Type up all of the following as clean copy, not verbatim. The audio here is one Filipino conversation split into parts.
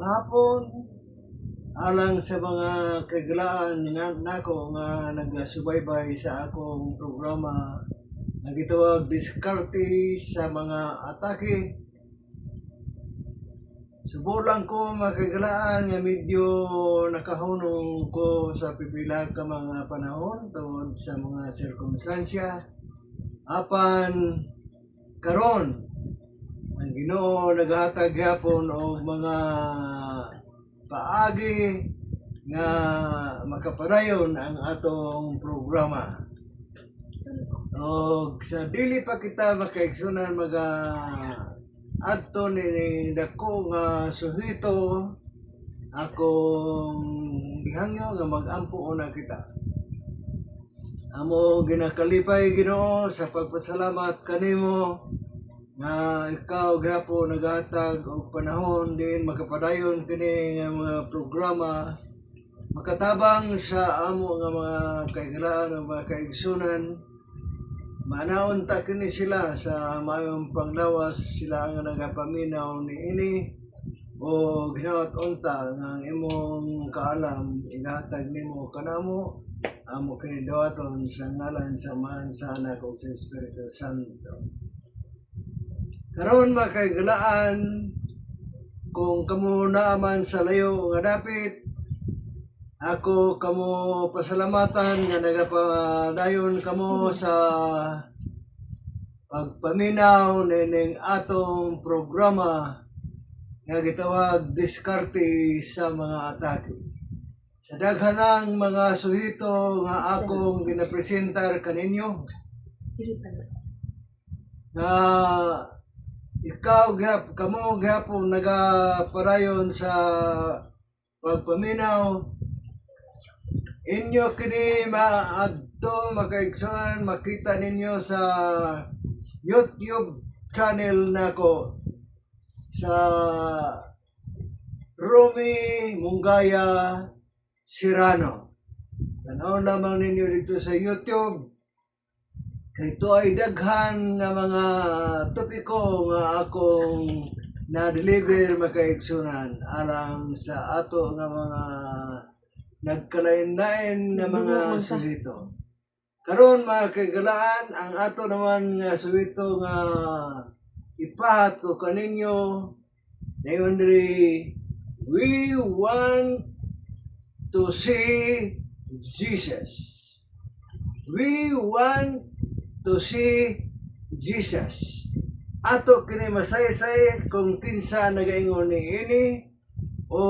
hapon alang sa mga kagalaan nga nako nga nagasubaybay sa akong programa nga gitawag diskarte sa mga atake. Subulan ko makagalaan nga medyo nakahunong ko sa pipila ka mga panahon tungod sa mga sirkumstansya. Apan karon ang Ginoo naghatag gyapon og mga paagi nga makapadayon ang atong programa. Og sa dili pa kita makaigsunan adto ni dako nga suhito akong gihangyo nga magampo na kita. Amo ginakalipay Ginoo sa pagpasalamat kanimo nga ikaw gyapon naghatag og panahon din makapadayon kini nga mga programa makatabang sa amo nga mga kaigalaan o mga kaigsunan. Manaon ta kini sila sa mayong panglawas sila nga nagapaminaw niini o ginaot unta nga imong kaalam ihatag nimo kanamo amo kini dawaton sa ngalan sa Amahan sa Anak ug sa Espiritu Santo. Karon makaigalaan kung kamo naaman sa layo nga dapit ako kamo pasalamatan nga nagapadayon kamo sa pagpaminaw nining atong programa nga gitawag diskarte sa mga atake. Sa daghanang mga suhito nga akong ginapresentar kaninyo na ikaw kamo gyapon nagapadayon sa pagpaminaw inyo kini maadto makaigsunan makita ninyo sa YouTube channel nako sa Romy Mungaya Sirano. Tanaw lamang ninyo dito sa YouTube. Kay ito ay daghan nga mga topiko nga akong na-deliver makaigsunan alang sa ato nga mga nagkalain-lain nga mga suhito. Karon mga kaigalaan, ang ato naman nga suhito nga ipahat ko kaninyo dayon diri we want to see Jesus. We want to see Jesus. Ato kini masaysay kung kinsa nagaingon niini o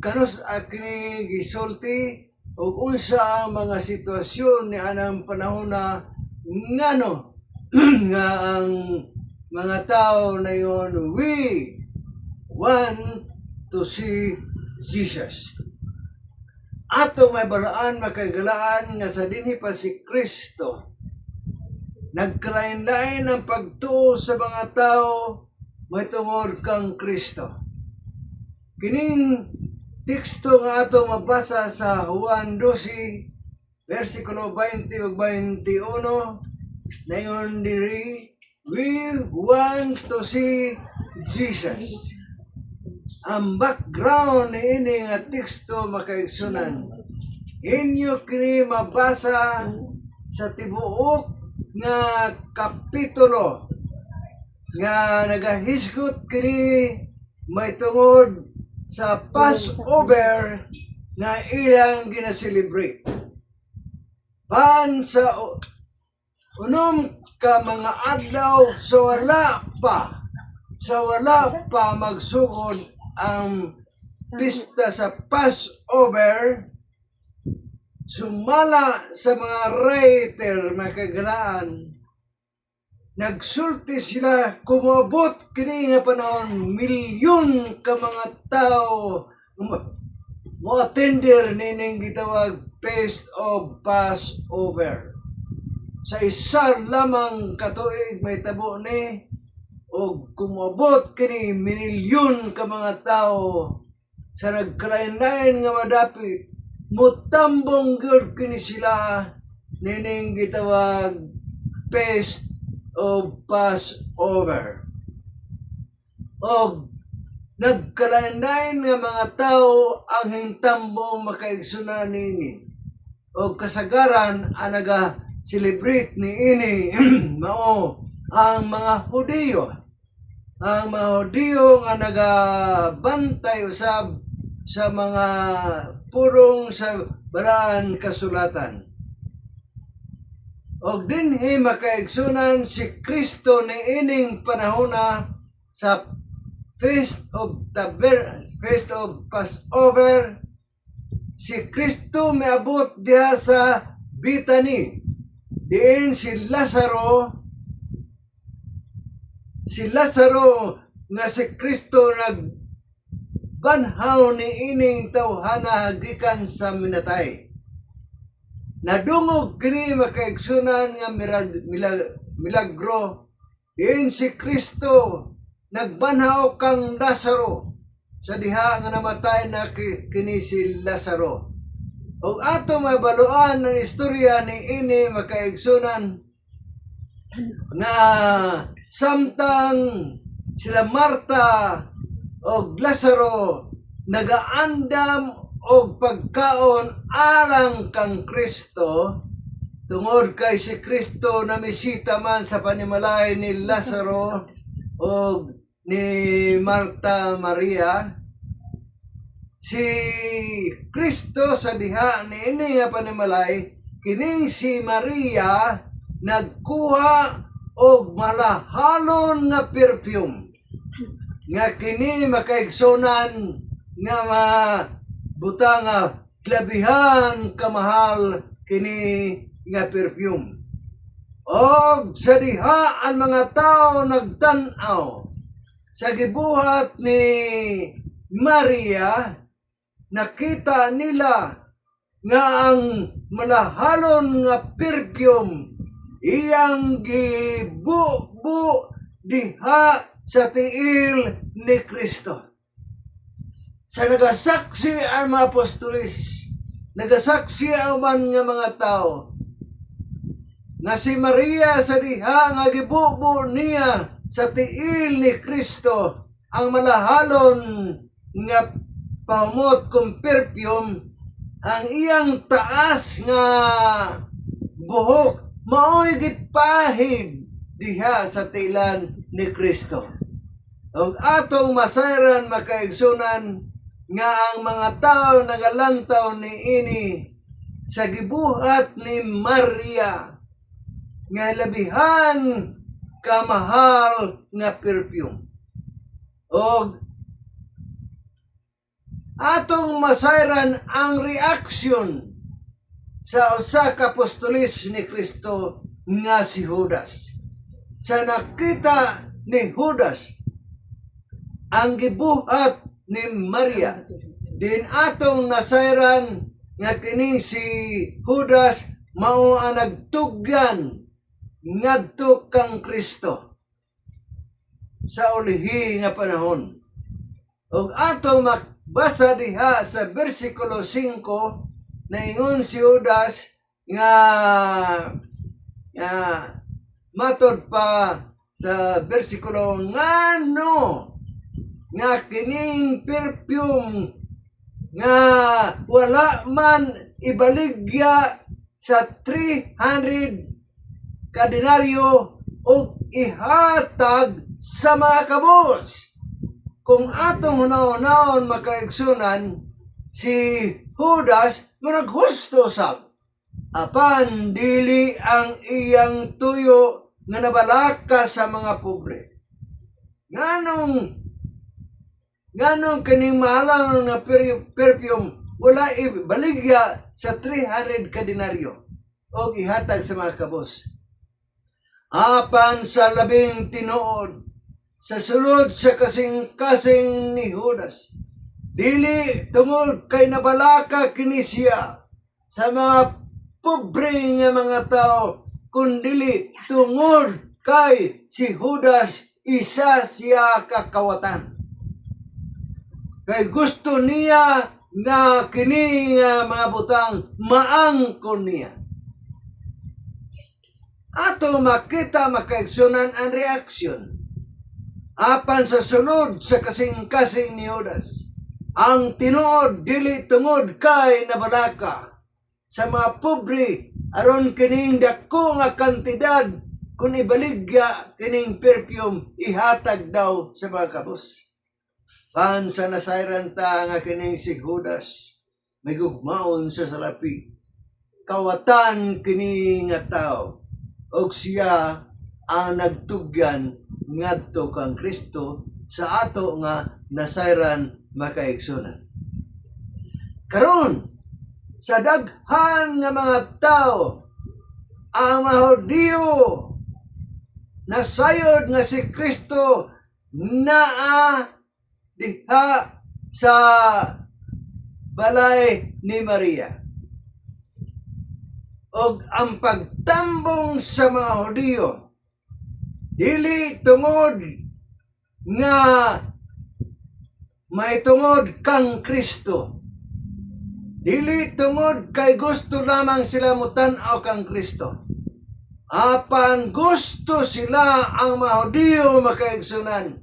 kanus kini gisulti o unsa ang mga sitwasyon ni anang panahon na ngano nga ang mga tao na yon we want to see Jesus. Ato may balaan makagalaan nga sa dinhi pa si Kristo nagkalain-lain ang pagtuo sa mga tao may tungod kang Kristo. Kining teksto nga ato mabasa sa Juan 12 versikulo 20 ug 21 nayon diri we want to see Jesus. Ang background ni ini nga teksto makaigsunan inyo kini mabasa sa tibuok nga kapitulo nga nagahisgot kini may tungod sa Passover nga ilang ginaselebrate. Pan sa unom ka mga adlaw sa wala pa magsugod ang pista sa Passover, sumala sa mga writer makagalaan nagsulti sila kumabot kini nga panahon milyon ka mga tao mo attender nining gitawag Feast of Passover. Sa isa lamang katuig may tabo ni og kumabot kini milyon ka mga tao sa nagkalain-lain nga madapit mutambong gyud kini sila nining gitawag Feast of Passover. Og nagkalain-lain nga mga tao ang hintambo makaigsunan niini. O kasagaran ang naga-celebrate niini mao ang mga Hudiyo. Ang mga Hudiyo nga nagabantay usab sa mga purong sa balaan kasulatan. Og dinhi makaigsunan si Kristo ni ining panahona sa Feast of Passover. Si Kristo miabot diha sa Bethany. Diin si Lazaro nga si Kristo nagbanhaw ni ining tawhana gikan sa minatay. Nadungog kini makaigsunan nga milagro. Diin si Kristo nagbanhaw kang Lazaro sa diha nga namatay na kini si Lazaro. Og ato mabaluan ang istorya ni ini makaigsunan na samtang sila Marta og Lazaro nagaandam og pagkaon alang kang Kristo, tungod kay si Kristo na misita man sa panimalay ni Lazaro o ni Marta Maria. Si Kristo sa diha ni ini nga panimalay, kining si Maria nagkuha og malahalon nga perfume nga kini makaigsunan nga butang nga klabihan kamahal kini nga perfume. Og sa diha ang mga tao nagtan-aw sa gibuhat ni Maria, nakita nila nga ang malahalon nga perfume iyang gibubu diha sa tiil ni Kristo. Sa nagasaksi ang mga apostolis, nagasaksi ang man nga mga tao, na si Maria sa diha nga gibubu niya sa tiil ni Kristo ang malahalon nga pamot kong perfume, ang iyang taas nga buhok mao'y gitpahid diha sa tiilan ni Kristo. Og atong masayran makaigsunan nga ang mga tao nagalantaw ni ini sa gibuhat ni Maria nga labihan kamahal nga perfume. Og atong masayran ang reaksyon sa usa ka apostolis ni Kristo nga si Judas. Sa nakita ni Judas ang gibuhat ni Maria, din atong nasayran nga kini si Judas mao ang nagtugyan ngadto kang Kristo sa ulihi nga panahon. Og atong makbasa diha sa bersikulo 5, naingon si Judas nga matod pa sa bersikulo ngano nga kining perfume nga wala man ibaligya sa 300 kadenaryo o ihatag sa mga kabos. Kung atong hunaw-hunawon makaigsunan, si Judas managhusto sab. Apan dili ang iyang tuyo nga nabalaka sa mga pobre. Nganong kining mahalang na perfume wala ibaligya sa 300 kadenaryo o ihatag sa mga kabos. Apan sa labing tinuod, sa sulod sa kasing-kasing ni Judas, dili tungod kay nabalaka kini siya sa mga pobre nga mga tao, kundili tungod kay si Judas isa siya kakawatan. Kay gusto niya nga kini mga butang maangkon niya. Ato makita makaigsunan ang reaksyon. Apan sa sunod sa kasing-kasing ni Judas, ang tinuod dili tungod kay nabalaka sa mga pobre aron kining dako nga kantidad kung ibaligya kining perfume ihatag daw sa mga kabus. Pan sa nasayran ta nga kining si Judas may gugmaon sa salapi. Kawatan kini nga tao og siya ang nagtugyan ngadto kang Kristo sa ato nga nasayran makaigsunan. Karon sa daghan nga mga tao ang mga Hudiyo nasayod nga si Kristo naa diha sa balay ni Maria. Og ang pagtambong sa mga Hudiyo dili tungod nga may tungod kang Kristo. Dili tungod kay gusto lamang sila mutan-aw kang Kristo. Apan gusto sila ang mga Hudiyo makaigsunan.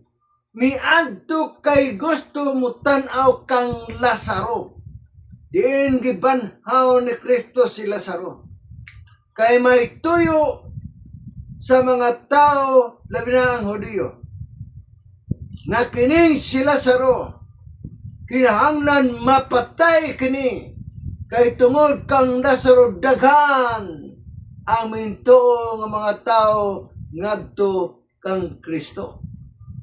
Miadto kay gusto mutan-aw kang Lazaro. Diin gibanhaw ni Kristo si Lazaro. Kay may tuyo sa mga tao, labi na ang Hudiyo, na kining si Lazaro, kinahanglan mapatay kini, kay tungod kang Lazaro daghan ang mintuo nga mga tao ngadto kang Kristo.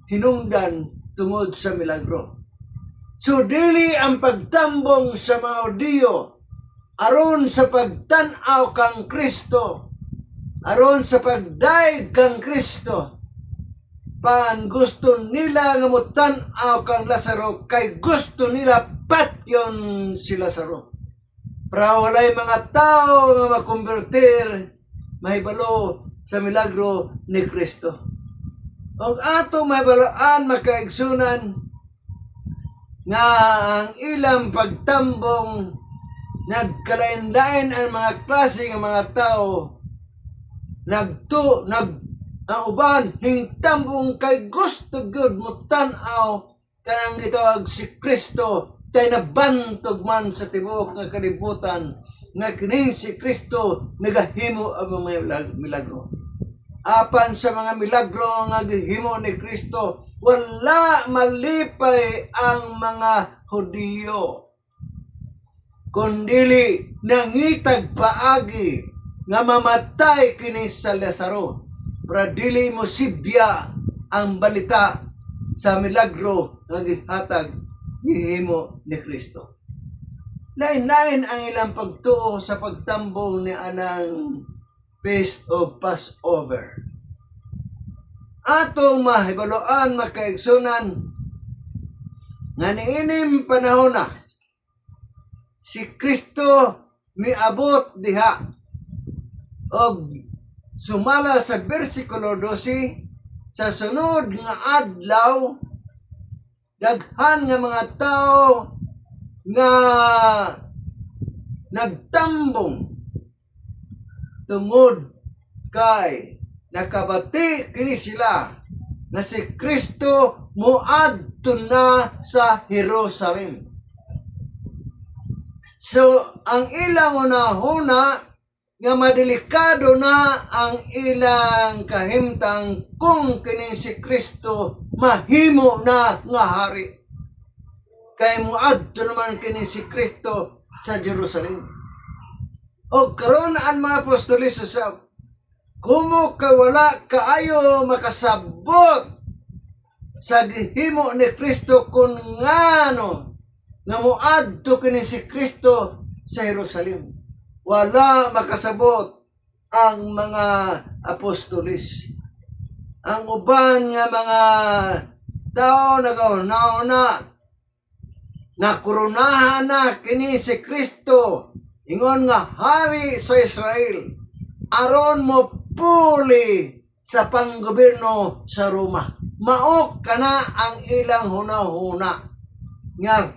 Hinungdan tungod sa milagro. So dili ang pagtambong sa mga Hudiyo aron sa pagtan-aw kang Kristo, aron sa pagdaig kang Kristo, pan gusto nila nga mutan-aw kang Lazaro, kay gusto nila patyon si Lazaro. Para walay mga tao nga makonvertir, mahibalo sa milagro ni Kristo. Og ato mahibalaan makaigsunan nga ang ilang pagtambong nagkalain-lain ang mga klase ng mga tao. Ang uban hingtambong kay gusto gyud mo tan-aw kanang gitawag si Kristo kay nabantog man sa tibuok nga kalibutan nga kining si Kristo nagahimo ang mga milagro. Apan sa mga milagro nga gihimo ni Kristo, wala malipay ang mga Hudiyo, kundili nangitag paagi nga mamatay kini sa Lazaro para dili mo sibya ang balita sa milagro nga gihatag gihimo ni Kristo. Lain-lain ang ilang pagtuo sa pagtambong ni anang Feast of Passover. Atong mahibaloan makaigsunan nga niinim panahon na si Kristo miabot diha, og sumala sa bersikulo 12, sa sunod nga adlaw daghan nga mga tao nga nagtambong tungod kay nakabati kini sila na si Kristo moadto na sa Jerusalem. So, ang ilang una-huna nga madelikado na ang ilang kahimtang kung kini si Kristo mahimo na nga hari. Kay moadto naman kini si Kristo sa Jerusalem. O karon ang mga apostolis sa kumo ka wala kaayo makasabot sa gihimo ni Kristo kung ngano nga moadto kini si Kristo sa Jerusalem. Wala makasabot ang mga apostolis. Ang uban nga mga tao nagauna na koronahan na kini si Kristo ingon nga hari sa Israel aron mo puli sa panggobyerno sa Roma. Maok kana ang ilang hunahuna nga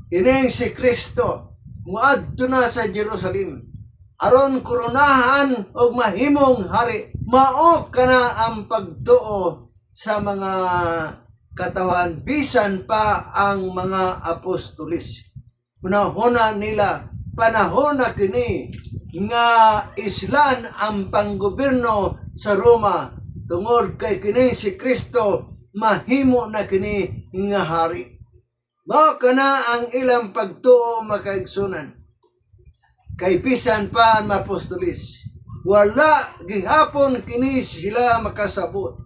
ining si Kristo muadto na sa Jerusalem aron koronahan og mahimong hari. Maok kana ang pagtuo sa mga katawan bisan pa ang mga apostolis. Panahon na kini nga islan ang panggobyerno sa Roma tungod kay kini si Kristo mahimo na kini nga hari. Mao kana ang ilang pagtuo makaigsunan. Kay bisan pa ang apostolis, wala gihapon kini sila makasabot.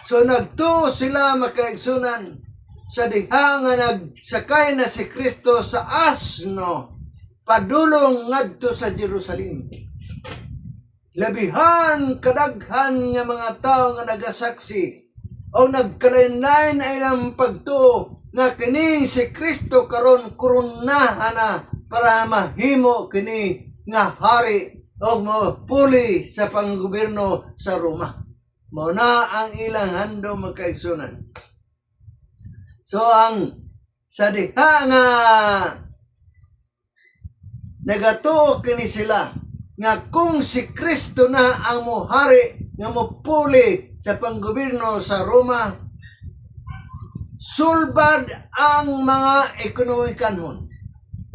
So nagtuo sila makaigsunan sa diha nga nagsakay na si Kristo sa asno padulong ngadto sa Jerusalem. Labihan kadaghan nga mga tao nga nagasaksi o nagkalain-lain ay ilang pagtuo nga kini si Kristo karon koronahan na para mahimo kini nga hari o mapuli sa panggobyerno sa Roma. Mao na ang ilang handom magkaigsunan. So ang sa diha nga nagatuo kini sila nga kung si Kristo na ang mohari nga mopuli sa panggobyerno sa Roma, sulbad ang mga ekonomikanhon,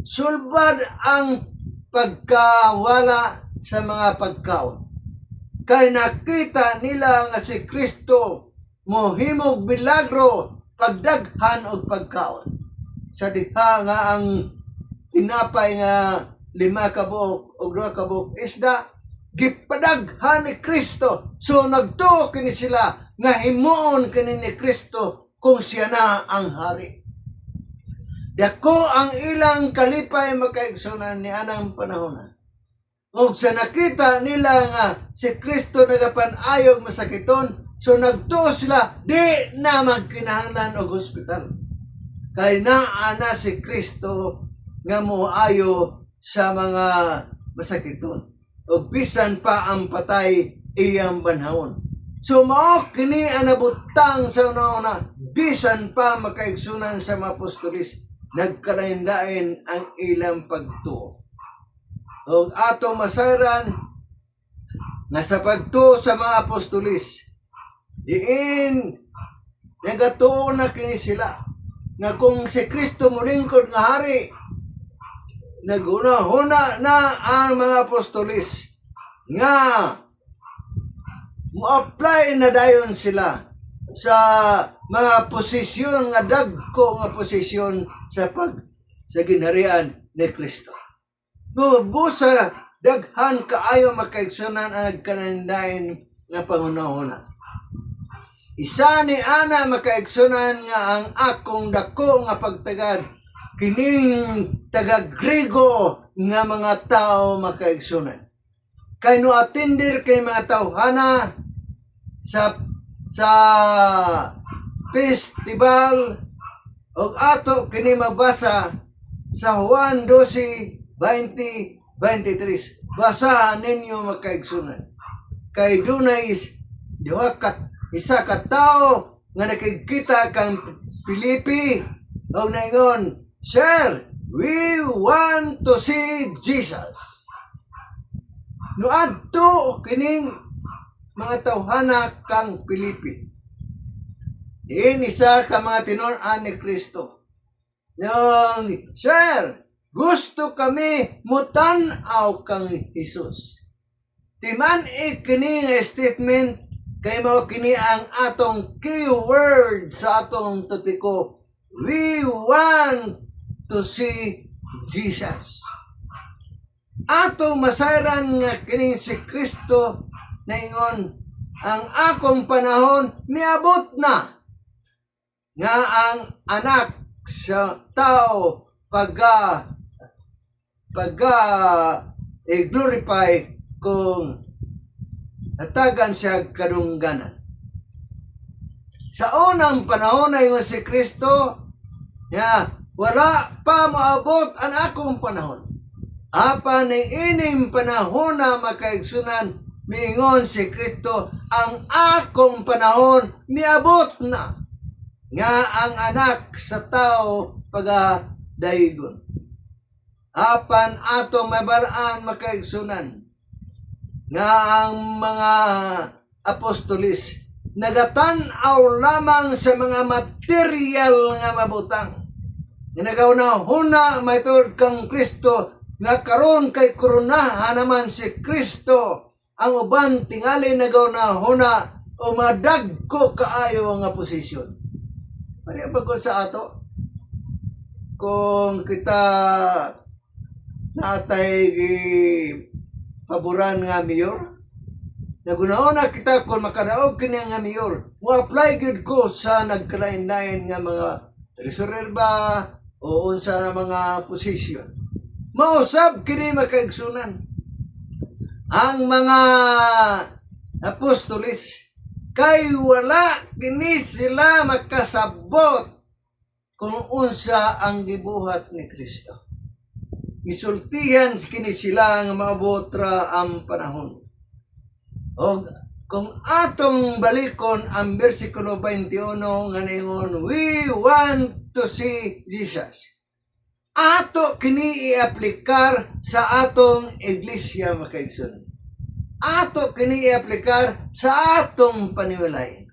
sulbad ang pagkawala sa mga pagkaon. Kay nakita nila nga si Kristo mohimog milagro pagdaghan og pagkaon. Sa diha nga ang tinapay nga 5 kabuok o 2 kabuok isda, gipadaghan ni Kristo. So nagtuo kini sila nga himuon kini ni Kristo kung siya na ang hari. Dako ang ilang kalipay makaigsunan ni anang panahon. O sa nakita nila nga si Kristo nagapanayog masakiton, so nagtuo sila di na magkinahanglan og hospital. Kay naa na si Kristo nga moayo sa mga masakiton. O bisan pa ang patay iyang banhawon. So mao kini ang nabutang sa una-una, bisan pa makaigsunan sa mga apostolis, nagkalain-lain ang ilang pagtuo. O ato masayran nga sa pagtuo sa mga apostolis, diin nagatuo na kini sila nga kung si Kristo mulingkod nga hari, naguna-huna na ang mga apostolis nga mo-apply na dayon sila sa mga posisyon nga dagko nga posisyon sa ginharian ni Kristo. Busa daghan kaayo makaigsunan ang nagkanandain nga pangunahuna. Isa ni ana makaigsunan nga ang akong dako nga pagtagad kining taga-Grego nga mga tao makaigsunan. Kay no atender kay mga tawhana sa festival og ato kini mabasa sa Juan 12:20-23. Basahan ninyo makaigsunan. Kay dunay isa ka tao nga nakikita kang Filipi og naingon, "Sir, we want to see Jesus." No adto kining mga tawhana kang Filipi. Diin isa ka mga tinunan ni Kristo. Yung, "Sir, gusto kami mutanaw kang Jesus." Timan kini nga statement kay mao kini ang atong keyword sa atong topiko. We want to see Jesus. Atong masayran nga kini si Kristo na ingon, ang akong panahon miabot na nga ang anak sa tao glorify kung hatagan siya kadungganan. Sa unang panahon na yung si Kristo, wala pa maabot ang akong panahon. Apan ni ining panahon na makaigsunan, miingon si Kristo, ang akong panahon miabot na nga ang anak sa tao pagadayigon. Apan ato mabalaan makaigsunan nga ang mga apostolis nagatanaw lamang sa mga material nga mabutang. Ginagaw na huna maytod kang Kristo nga karon kay koronahan naman si Kristo ang uban tingali nagaw na huna o madagko kaayo nga posisyon. Pareha ba ko sa ato? Kung kita natay paboran nga mayor, nagunauna kita kung makadaog kini nga mayor, mo-apply gud ko sa nagkalain-lain nga mga treasurer ba o unsa na mga posisyon. Mausab kini makaigsunan. Ang mga apostolis kay wala kini sila makasabot kung unsa ang gibuhat ni Kristo. Isultihan kini sila nga maabot ra ang panahon. O kung atong balikon ang bersikulo 21 nga ningon, we want to see Jesus. Ato kini i-aplikar sa atong iglesia makaigsoon. Ato kini i-aplikar sa atong panimalay.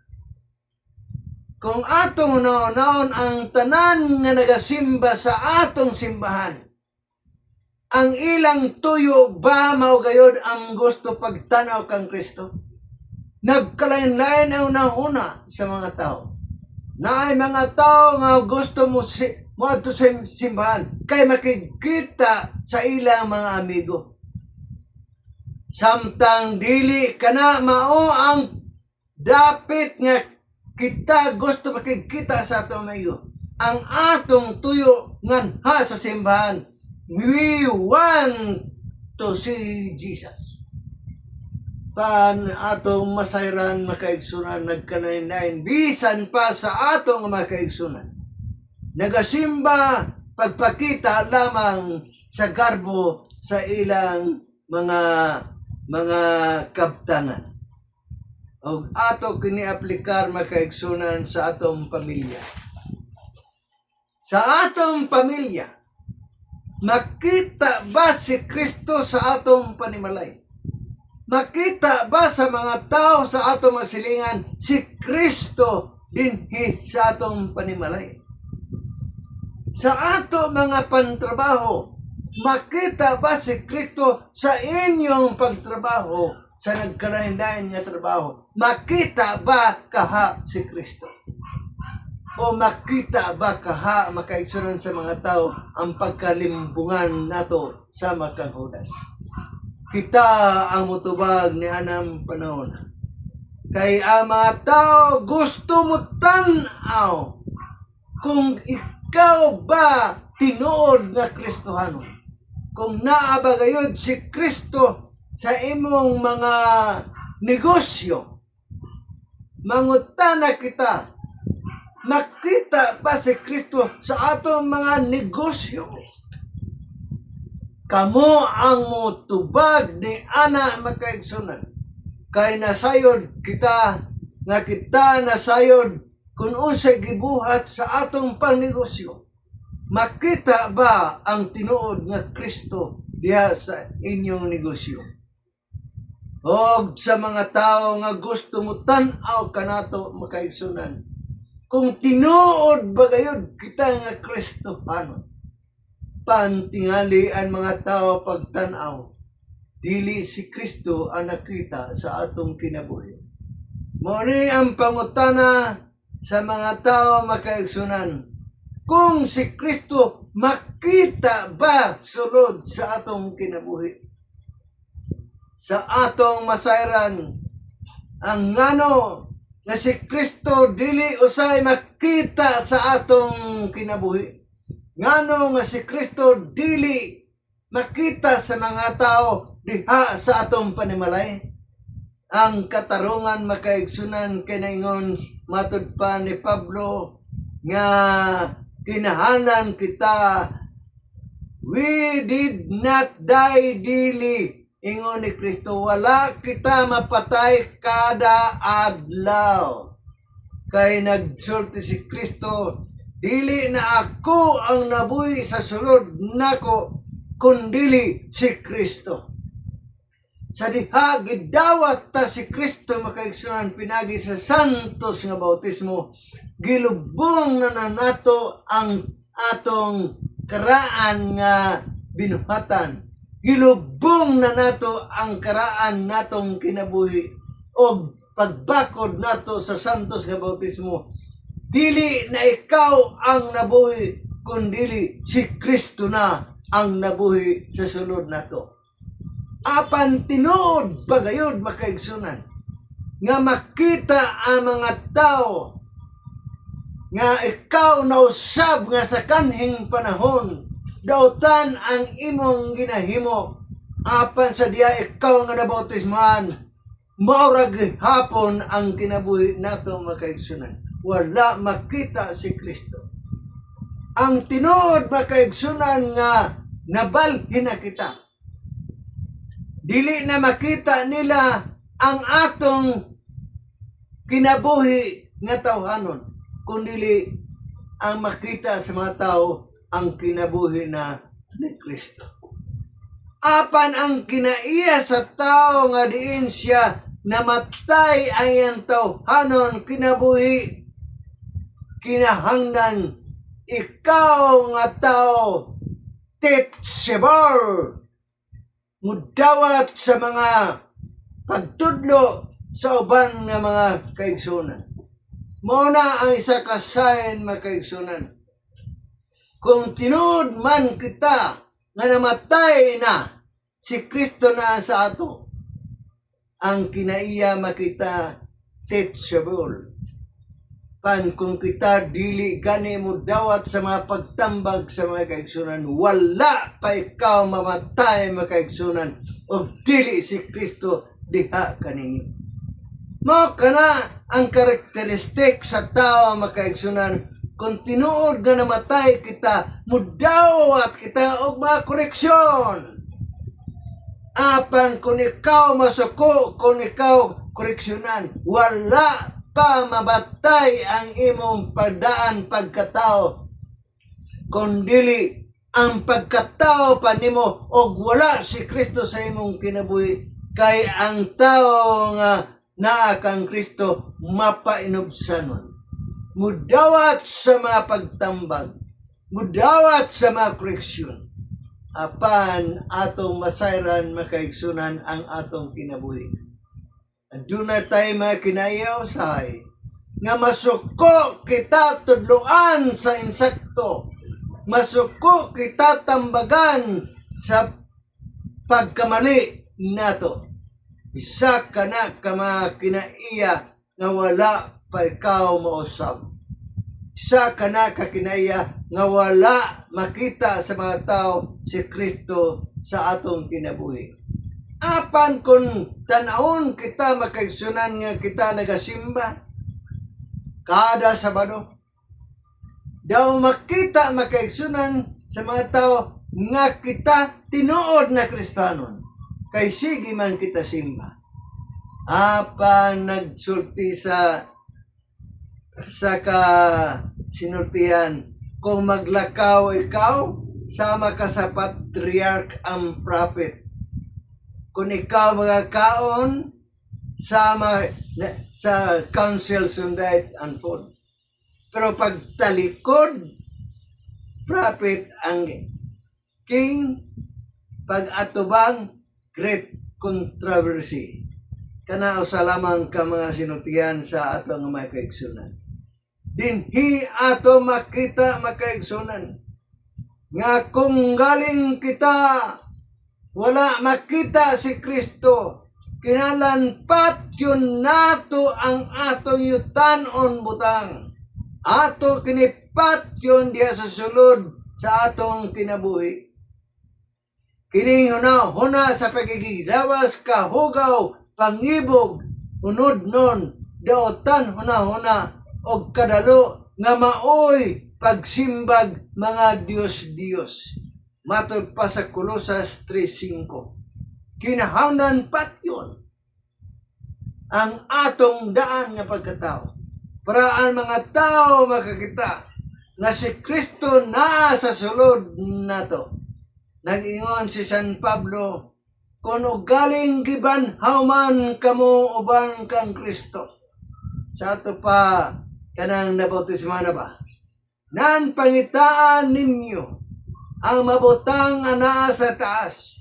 Kung atong naon ang tanan nga nagasimba sa atong simbahan, ang ilang tuyo ba maugayod ang gusto pagtanaw kang Kristo? Nagkalain-lain ang una sa mga tao. Naay mga tao nga gusto mo ato sa simbahan kay makikita sa ilang mga amigo. Samtang dili kana mao ang dapit nga kita gusto makikita sa atong amigo. Ang atong tuyo nganha sa simbahan, we want to see Jesus. Pan atong masayran makaigsunan nagkanain-nain bisan pa sa atong makaigsunan. Nagasimba pagpakita lamang sa garbo sa ilang mga kabtangan. O ato kini aplikar makaigsunan sa atong pamilya. Sa atong pamilya, makita ba si Kristo sa atong panimalay? Makita ba sa mga tao sa atong masilingan si Kristo dinhi sa atong panimalay? Sa ato mga pantrabaho, makita ba si Kristo sa inyong pagtrabaho sa nagkalain-lain nga trabaho? Makita ba kaha si Kristo? O makita ba kaha makaigsunan sa mga tao ang pagkalimbungan nato sa makanghudas? Kita ang mutubag ni anang panahon. Kay ang mga tao gusto mo tanaw kung ikaw ba tinuod nga Kristohano. Kung naabagayod si Kristo sa imong mga negosyo, mangutana kita, makita ba si Kristo sa atong mga negosyo? Kamo ang mutubag ni ana makaigsunan. Kay nasayod kita, nga kita nasayod kung unsay gibuhat sa atong pangnegosyo. Makita ba ang tinuod nga Kristo diha sa inyong negosyo? O sa mga tao nga gusto mo tan-aw kanato makaigsunan, kung tinuod ba gayud kita nga Kristohano, pantingali ang mga tao pagtanaw, dili si Kristo ang nakita sa atong kinabuhi. Muni ang pangutana sa mga tao makaigsunan, kung si Kristo makita ba sulod sa atong kinabuhi? Sa atong masayran, ang ngano na si Kristo dili usay makita sa atong kinabuhi. Ngano nga si Kristo dili makita sa mga tao diha sa atong panimalay. Ang katarungan makaigsunan kinaingon matud pa ni Pablo nga kinahanan kita, we did not die daily. Ingon ni Kristo, wala kita mapatay kada adlaw. Kay nagsulti si Kristo, dili na ako ang nabuhi sa sulod nako, kundili si Kristo. sa diha gidawat ta si Kristo makaigsunan pinagi sa santos nga bautismo, gilubong na nato ang atong karaan nga binuhatan. Gilubong na nato ang karaan natong kinabuhi o pagbakod nato sa santos nga bautismo. Dili na ikaw ang nabuhi, kundili si Kristo na ang nabuhi sa sulod nato. Apan tinuod bagayod makaigsunan nga makita ang mga tao nga ikaw nausab nga sa kanhing panahon dautan ang imong ginahimo apan sa diya ikaw nga nabautismahan maurag hapon ang kinabuhi nato makaigsunan. Wala makita si Kristo. Ang tinuod makaigsunan nga nabalhin na kita. Dili na makita nila ang atong kinabuhi nga tawhanon, kundi ang makita sa mga tao ang kinabuhi na ni Kristo. Apan ang kinaiya sa tao nga diin siya namatay ang iyang tawhanon kinabuhi, kinahanglan ikaw nga tao teachable, mudawat sa mga pagtudlo sa uban nga mga kaigsunan. Muna ang isa ka sign makaigsunan. Kung tinuod man kita nga namatay na, si Kristo na sa ato, ang kinaiya makita teachable. Pan kung kita dili gani mo dawat sa mga pagtambag sa mga kaigsunan, wala pa ikaw mamatay mga kaigsunan o dili si Kristo diha kaninyo. Mao kana ang karakteristik sa tao mga kaigsunan. Kung tinuod nga namatay kita, mudawat kita og mga koreksyon. Apan kung ikaw masuko, kung ikaw koreksyonan, wala pa mabatay ang imong pagdaan pagkatao, kundili ang pagkatao pa nimo og wala si Kristo sa imong kinabuhi, kay ang tao nga naa kang Kristo mapainubsanon. Mudawat sa mga pagtambag, mudawat sa mga koreksyon, apan atong masayran makaigsunan ang atong kinabuhi. Aduna tayo mga kinayaw sahay nga masuko kita tudloan sa insekto, masuko kita tambagan sa pagkamali nato. Isa ka na ka mga kinaiya nga wala pa ikaw mausab. Isa ka na ka kinaiya nga wala makita sa mga tao si Kristo sa atong kinabuhi. Apan kung tanawon kita makaigsunan nga kita nagasimba kada Sabado, daw makita makaigsunan sa mga tao nga kita tinuod na Kristanon, kay sige man kita simba. Apan nagsulti sa sinultihan, kung maglakaw ikaw, sama ka sa patriarch ang prophet. Kung ikaw magkakaon, sama sa council sundayt and food. Pero pag talikod, prophet ang king, pag atubang, great controversy. Kanao sa lamang ka mga sinutihan sa atong mga kaigsunan. Dinhi ato makita makaigsunan nga kung galing kita wala makita si Kristo, kinalanpat yun nato ang atong yutanon butang. Ato kinipat yun diya sa sulod sa atong kinabuhi. Kining huna sa pagigilawas, kahugaw, pangibog, unod nun, daotan huna og kadalo nga maoy pagsimbag mga Diyos-Diyos. Matod pa sa Colosas 3:5. Kinahanglan pat yun ang atong daan nga pagkatao. Para ang mga tao makakita na si Kristo na sa sulod nato. Nag-ingon si San Pablo, kung galing gibanhaw man kamo uban kang Kristo. Sa ato pa kanang nabautismo na ba? Nan pangitaan ninyo ang mabutang ana sa taas.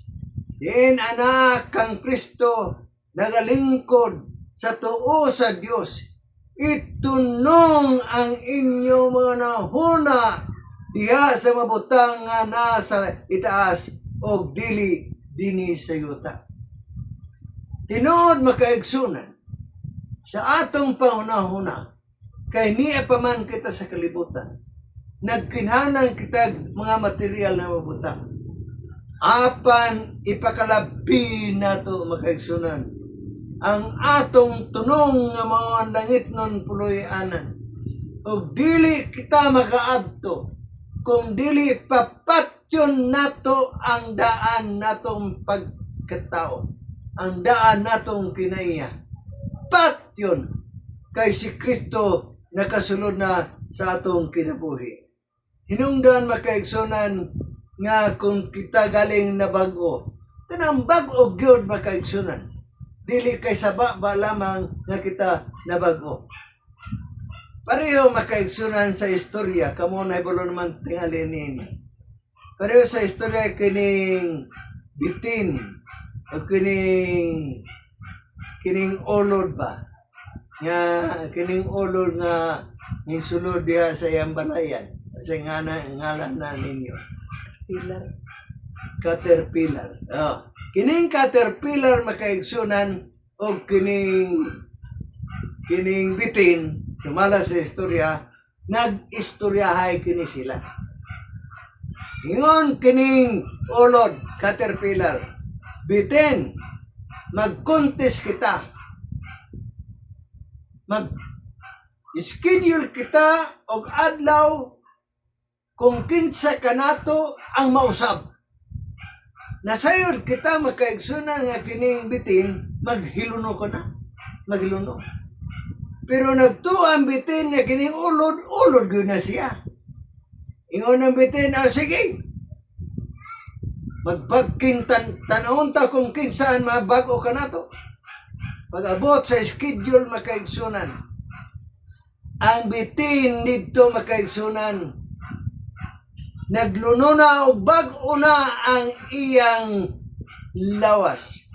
Diin ana kang Kristo nagalingkod sa tuo sa Dios. Itunong ang inyo mga nahuna diha sa mabutang nga nasa itaas o dili dini sa yuta. Tinuod makaigsunan sa atong panghuna-huna kay niya pa man kita sa kalibutan. Nagkinhanan kita mga material na mabutang. Apan ipakalabi nato makaigsunan ang atong tunong nga mga langit nun puloy-anan. O dili kita makaadto kung dili papatyon nato ang daan natong pagkatao, ang daan natong kinaiya. Patyon kay si Kristo nakasulod na sa atong kinabuhi. Hinungdan makaigsunan nga kung kita galing na bago, kanang bago gyud makaigsunan. Dili kay saba ba lamang nga kita na bago. Pareho makaigsunan sa istorya, kamo na ibalo naman tingali nini. Pareho sa istorya kining bitin o kining ulod ba? Nga kining ulod nga ning sulod diha sa iyang balayan. Kasi ngalan na ninyo. Caterpillar. Oh. Kining caterpillar makaigsunan o kining bitin sumala sa istorya, nag-istoryahay kini sila. Ingon kining ulod, caterpillar, bitin, mag-contest kita. Mag-schedule kita og adlaw kung kinsa kanato ang mausab. Nasayod kita makaigsunan nga kining bitin, maghiluno ko na. Maghiluno. Pero nagtuang bitin nga kining ulod yun na siya. Ingon ng bitin, sige. Magbagking tanawon ta kung kinsaan mabago ka na to. Pag-abot sa schedule makaigsunan. Ang bitin dito makaigsunan. Nagluno na o bago na ang iyang lawas.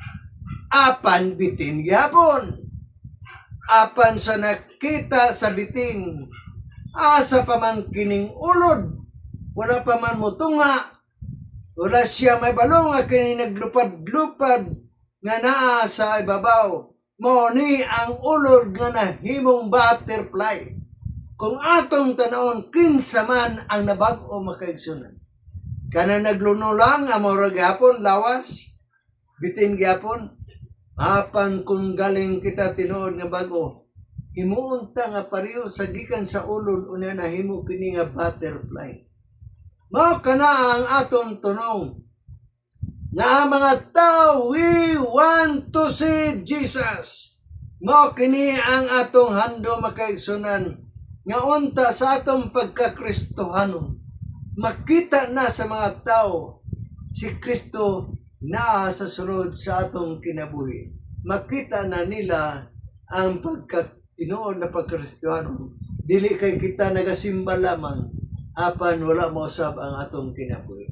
Apan bitin gyapon. Apan sa nakita sa bitin, asa pa man kining ulod, wala pa man mutunga, wala siya may balong nga kining naglupad-lupad nga naa sa ibabaw. Mo ni ang ulod nga nahimong butterfly. Kung atong tanawon kinsa man ang nabag-o makaigsunan. Kana nagluno lang amora gyapon lawas, bitin gyapon. Apan kung galing kita tinuod nga bago, himuunta nga pareho sa gikan sa ulod una na himo kini nga butterfly. Mao kana ang aton tunong nga mga tao, we want to see Jesus. Mao kini ang atong hando makaigsunan nga unta sa atong pagkakristohanon. Makita na sa mga tao si Kristo na sa sulod sa atong kinabuhi. Makita na nila ang pagkatinuod na pagkristohanon. Dili kay kita nagasimba lamang, apan wala mausab ang atong kinabuhi.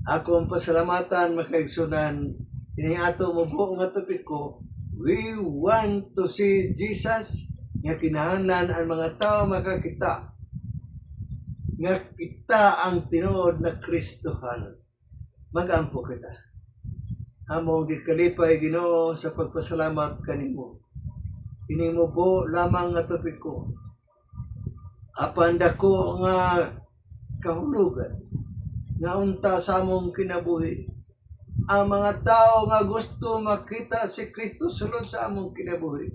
Akong pasalamatan makaigsunan, ini ato mo buong nga topiko, we want to see Jesus, nga kinahanglan ang mga tao makakita, nga kita ang tinuod na Kristohanon. Mag-ampo kita. Among gikalipay Ginoo sa pagpasalamat kanimo. Kini mo po lamang nga topiko. Apan dako nga kahulugan nga unta sa among kinabuhi. Ang mga tao nga gusto makita si Kristo sulod sa among kinabuhi.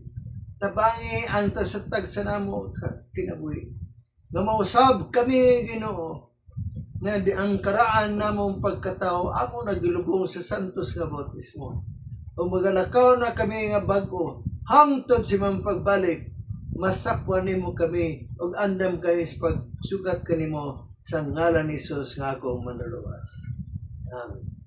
Tabangi ang tasatag sa namo kinabuhi. Nga mausab kami Ginoo nga di ang karaan namong pagkatao amo nagilubong sa santos nga bautismo. O magalakaw na kami nga bago, hangtod si mang pagbalik, masakwan nimo kami, og andam kami sa pagsugat kanimo sa ngalan ni Jesus nga akong manuluwas. Amen.